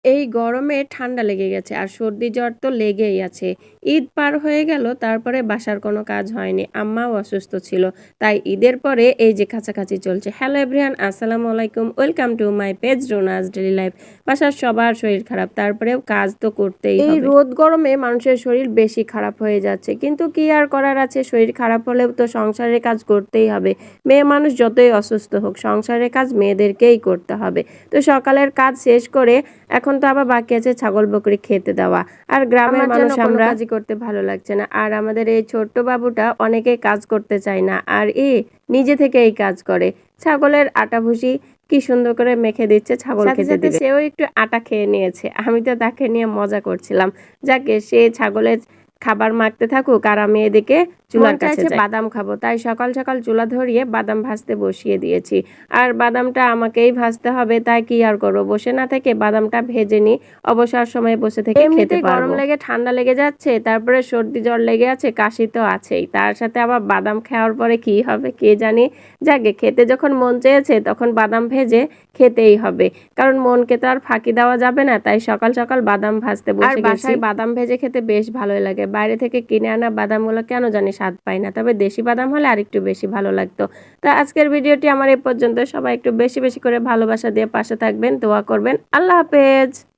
এই গরমে ঠান্ডা লেগে গেছে আর সর্দি জ্বর তো লেগেই আছে। ঈদ পার হয়ে গেল, তারপরে বাসার কোনো কাজ হয়নি। আম্মাও অসুস্থ ছিল। তাই ঈদের পরে এই যে কাছাকাছি চলছে। হ্যালো এভরিওয়ান, আসসালামু আলাইকুম। Welcome to my page Runa's daily life. বাসার সবার শরীর খারাপ, তারপরেও কাজ তো করতেই হবে। এই রোদ গরমে মানুষের শরীর বেশি খারাপ হয়ে যাচ্ছে, কিন্তু কি আর করার আছে, শরীর খারাপ হলেও তো সংসারের কাজ করতেই হবে। মেয়ে মানুষ যতই অসুস্থ হোক, সংসারের কাজ মেয়েদেরকেই করতে হবে। তো সকালের কাজ শেষ করে এখন তো আবার বাকি আছে ছাগল বকরি খেতে দেওয়া। আর গ্রামের মানুষ আমরা কাজই করতে ভালো লাগছে না। আর আমাদের এই ছোট্ট বাবুটা অনেকেই কাজ করতে চায় না, আর নিজে থেকে এই কাজ করে। ছাগলের আটা ভুসি কি সুন্দর করে মেখে দিচ্ছে ছাগল খেতে দিবে। সেও একটু আটা খেয়ে নিয়েছে। আমি তো তাকে নিয়ে মজা করছিলাম। যাকে সে ছাগলের খাবার মাখতে থাকুক আর আমি এদিকে চুলার কাছে যাই। বাদাম খাবো, তাই সকাল সকাল চুলা ধরিয়ে বাদাম ভাজতে বসিয়ে দিয়েছি। আর বাদামটা আমাকেই ভাজতে হবে, তাই কি আর করবো, বসে না থেকে বাদামটা ভেজে নি, অবসর সময়ে বসে থেকে খেতে পারবো। গরম লেগে ঠান্ডা লেগে যাচ্ছে, তারপরে সর্দি জ্বর লেগে আছে, কাশি তো আছেই, তার সাথে আবার বাদাম খাওয়ার পরে কি হবে কে জানি। যাকে খেতে যখন মন চেয়েছে তখন বাদাম ভেজে খেতেই হবে, কারণ মনকে তো আর ফাঁকি দেওয়া যাবে না। তাই সকাল সকাল বাদাম ভাজতে বসে গেছি। বাসায় বাদাম ভেজে খেতে বেশ ভালোই লাগে। বাইরে থেকে কিনে আনা বাদামগুলো কেন জানি স্বাদ পাই না, তবে দেশি বাদাম হলে আরেকটু বেশি ভালো লাগতো। তো আজকের ভিডিওটি আমার এই পর্যন্ত। সবাই একটু বেশি বেশি করে ভালোবাসা দিয়ে পাশে থাকবেন, দোয়া করবেন। আল্লাহ হাফেজ।